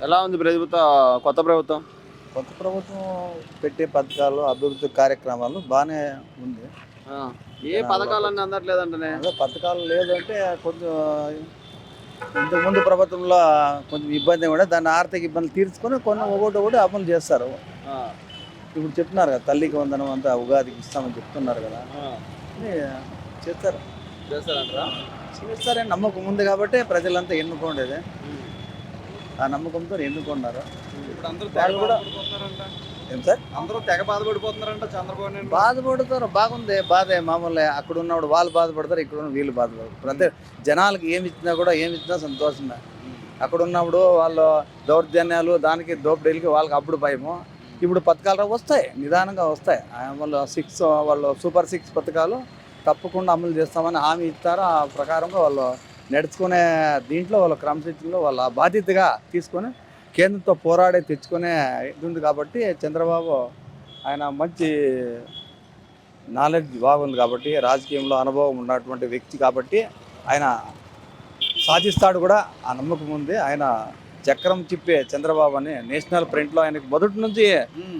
ఎలా ఉంది కొత్త ప్రభుత్వం? కొత్త ప్రభుత్వం పెట్టే పథకాలు, అభివృద్ధి కార్యక్రమాలు బాగానే ఉంది. ఆ! ఏ పథకాలన్నీ అందట్లేదంటనే? అదే పథకాలు లేదు అంటే కొంచెం ఇంతకుముందు ప్రభుత్వంలో కొంచెం ఇబ్బంది కూడా దాన్ని ఆర్థిక ఇబ్బందులు తీర్చుకొని కొన్ని ఒకటి అమలు చేస్తారు. ఆ! ఇప్పుడు చెప్తున్నారు కదా, తల్లికి వందనం అంతా ఉగాదికి ఇస్తామని చెప్తున్నారు కదా, ఆ! అని చేస్తారు. చేస్తారంటారా? చేస్తారని నమ్మకం ఉంది కాబట్టి ప్రజలంతా ఎన్నుకోండేది. హ్మ్. ఆ నమ్మకంతో ఎన్నుకున్నారు. ఇప్పుడు అందరూ వాళ్ళు కూడా ఏం సార్ అందరూ తెగ బాధపడిపోతున్నారంట చంద్రబాబు నాయుడు. బాధపడతారు, బాగుంది. బాధే మామూలే. అక్కడ ఉన్నప్పుడు వాళ్ళు బాధపడతారు, ఇక్కడ ఉన్న వీళ్ళు బాధపడతారు. ప్రతి జనాలకి ఏమి ఇచ్చినా సంతోషమే. అక్కడ ఉన్నప్పుడు వాళ్ళు దౌర్జన్యాలు దానికి దోపిడీలకి వాళ్ళకి అప్పుడు భయము. ఇప్పుడు పథకాలు వస్తాయి, నిదానంగా వస్తాయి. వాళ్ళు సూపర్ 6 పథకాలు తప్పకుండా అమలు చేస్తామని హామీ ఇస్తారు. ఆ ప్రకారంగా వాళ్ళు నడుచుకునే దీంట్లో వాళ్ళ క్రమశిక్షణలో వాళ్ళ బాధ్యతగా తీసుకొని కేంద్రంతో పోరాడే తెచ్చుకునే ఇది ఉంది కాబట్టి చంద్రబాబు ఆయన మంచి నాలెడ్జ్ బాగుంది కాబట్టి, రాజకీయంలో అనుభవం ఉన్నటువంటి వ్యక్తి కాబట్టి ఆయన సాధిస్తాడు కూడా. ఆ నమ్మకం ఉంది. ఆయన చక్రం తిప్పే చంద్రబాబు అని నేషనల్ ఫ్రంట్లో ఆయనకు మొదటి నుంచి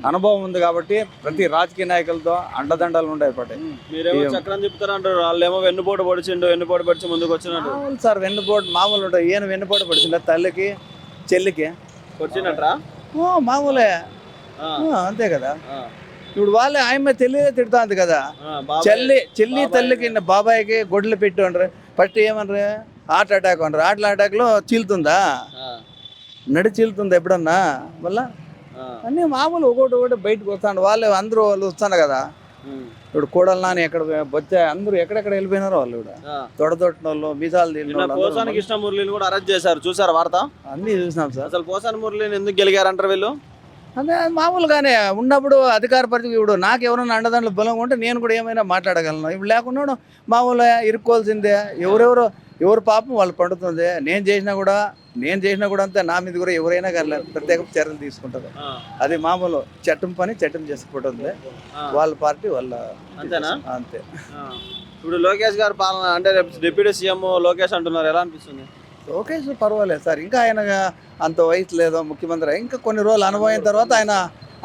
అనుభవం ఉంది కాబట్టి ప్రతి రాజకీయ నాయకులతో అండదండలు ఉండేపటి. మీరేమో చక్రం తిప్పుతారంటారు, వాళ్ళేమో వెన్నుపోటు పొడిచి ముందుకు వచ్చినట్టు. మామూలు సార్, వెన్నుపోటు మామూలు ఉంటుంది. ఈయన వెన్నుపోటు పొడిచిండ తల్లికి చెల్లికి వచ్చినట్రా? మామూలే. అంతే కదా. ఇప్పుడు వాళ్ళే ఆయన తెలియదే తిడుతుంది కదా. చెల్లి తల్లికి బాబాయ్కి గొడ్లు పెట్టి ఉండరు, ఫస్ట్ ఏమనరు హార్ట్ అటాక్ అనరు. హార్ట్ అటాక్లో చీలుతుందా? నడి చీలుతుందా ఎప్పుడన్నా? మళ్ళా అన్నీ మామూలు ఒకటి బయటకు వస్తాడు. వాళ్ళు వస్తాను కదా. ఇప్పుడు కోడలు నాని ఎక్కడ బొచ్చా అందరూ ఎక్కడెక్కడ వెళ్ళిపోయినారో వాళ్ళు కూడా. తొడతొట్టిన వాళ్ళు, మీసాలు తిన్న పోసాని కృష్ణ మురళిని కూడా అరెస్ట్ చేశారు, చూసారు వార్త? అన్నీ చూసినాం సార్. అసలు పోసాని మురళిని ఎందుకు గెలిగారంటారు వీళ్ళు? అదే మామూలుగానే ఉన్నప్పుడు అధికార పరిస్థితి. ఇప్పుడు నాకు ఎవరైనా అండదండలు బలంగా ఉంటే నేను కూడా ఏమైనా మాట్లాడగలను. ఇప్పుడు లేకున్నాడు మామూలుగా ఇరుక్కోవాల్సిందే. ఎవరు పాపం వాళ్ళు పండుతుంది. నేను చేసినా కూడా అంతే. నా మీద కూడా ఎవరైనా కానీ ప్రత్యేక చర్యలు తీసుకుంటారు. అది మామూలు చట్టం చేసుకుంటుంది. వాళ్ళ పార్టీ వాళ్ళ అంతేనా? అంతే. ఇప్పుడు లోకేష్ గారు పాలన అంటే డిప్యూటీ సీఎం లోకేష్ అంటున్నారు, ఎలా అనిపిస్తుంది? లోకేష్ పర్వాలేదు సార్. ఇంకా ఆయన అంత వయసు లేదో ముఖ్యమంత్రి. ఇంకా కొన్ని రోజులు అనుభవం తర్వాత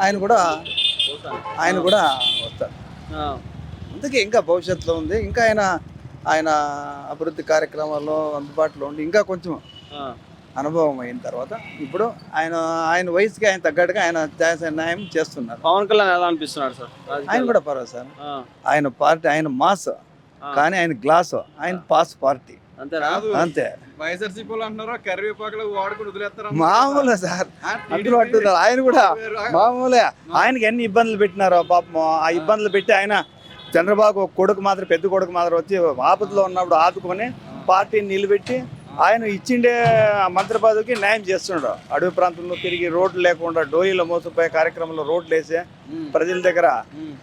ఆయన కూడా వస్తారు. అందుకే ఇంకా భవిష్యత్తులో ఉంది. ఇంకా ఆయన అభివృద్ధి కార్యక్రమాల్లో అందుబాటులో ఉండి ఇంకా కొంచెం అనుభవం అయిన తర్వాత ఇప్పుడు ఆయన వయసుకి ఆయన తగ్గట్టుగా ఆయన న్యాయం చేస్తున్నారు. పవన్ కళ్యాణ్ ఎలా అనిపిస్తున్నాడు సార్? ఆయన కూడా పర్వాలేదు సార్. ఆయన పార్టీ ఆయన మాస్, కానీ ఆయన గ్లాస్, ఆయన పాస్ పార్టీ అంతే. మామూలే సార్, అంటున్నారు. ఆయన కూడా మామూలే. ఆయనకి ఎన్ని ఇబ్బందులు పెట్టినారో పాపం. ఆ ఇబ్బందులు పెట్టి ఆయన చంద్రబాబు పెద్ద కొడుకు మాత్రం వచ్చి ఆపదలో ఉన్నప్పుడు ఆదుకొని పార్టీని నిలబెట్టి ఆయన ఇచ్చిండే మంత్రి పదవికి న్యాయం చేస్తున్నాడు. అడవి ప్రాంతంలో తిరిగి రోడ్లు లేకుండా డోలీలో మోసపోయే కార్యక్రమంలో రోడ్లు వేసి ప్రజల దగ్గర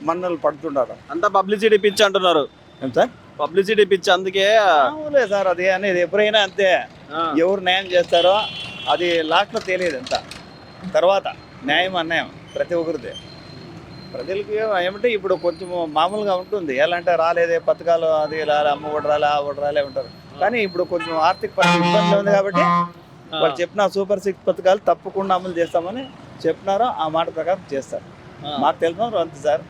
మన్నలు పడుతున్నారు. అంతా పబ్లిసిటీ పిచ్చి అంటున్నారు. ఏం సార్? పబ్లిసిటీ పిచ్చి. అందుకే మామూలే సార్. అది అనేది ఎప్పుడైనా అంతే. ఎవరు న్యాయం చేస్తారో అది లాస్ట్లో తెలియదు. అంత తర్వాత న్యాయం అన్యాయం ప్రతి ఒక్కరిదే. ప్రజలకి ఏమంటే ఇప్పుడు కొంచెం మామూలుగా ఉంటుంది. ఎలా అంటే రాలేదే పథకాలు, అది రాలే, అమ్మ ఒకటి రాలే, ఆ ఒకటి రాలే ఉంటారు. కానీ ఇప్పుడు కొంచెం ఆర్థిక పరిస్థితి ఇబ్బంది ఉంది కాబట్టి వాళ్ళు చెప్పిన సూపర్ 6 పథకాలు తప్పకుండా అమలు చేస్తామని చెప్పినారో ఆ మాట ప్రకారం చేస్తారు. మాకు తెలిసిన అంతే సార్.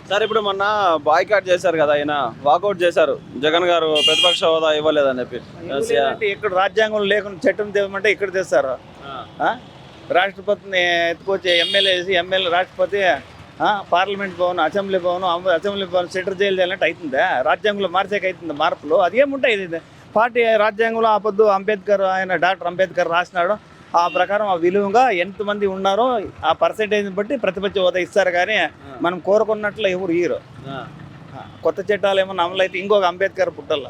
సార్, ఇప్పుడు మొన్న బాయ్కాట్ చేశారు కదా, ఆయన వాకౌట్ చేశారు. జగన్ గారు ప్రతిపక్ష హోదా ఇవ్వలేదని చెప్పి. ఇక్కడ రాజ్యాంగంలో లేకుండా చట్టం తేమంటే ఇక్కడ తెస్తారు. రాష్ట్రపతిని ఎత్తుకొచ్చి ఎమ్మెల్యే రాష్ట్రపతి parliament Bhavan, assembly Bhavan centre jail చేయాలంటే అవుతుందా? రాజ్యాంగంలో మార్చేకి అవుతుంది మార్పులు? అది ఏముంటాయి? ఇది పార్టీ రాజ్యాంగంలో ఆపొద్దు డాక్టర్ అంబేద్కర్ రాసినాడు. ఆ ప్రకారం ఆ విలువగా ఎంతమంది ఉన్నారో ఆ పర్సెంటేజ్ని బట్టి ప్రతిపక్ష హోదా ఇస్తారు. కానీ మనం కోరుకున్నట్లు ఎవరు ఇయ్యరు. కొత్త చట్టాలు ఏమన్నా అమలు అయితే ఇంకొక అంబేద్కర్ పుట్టాల.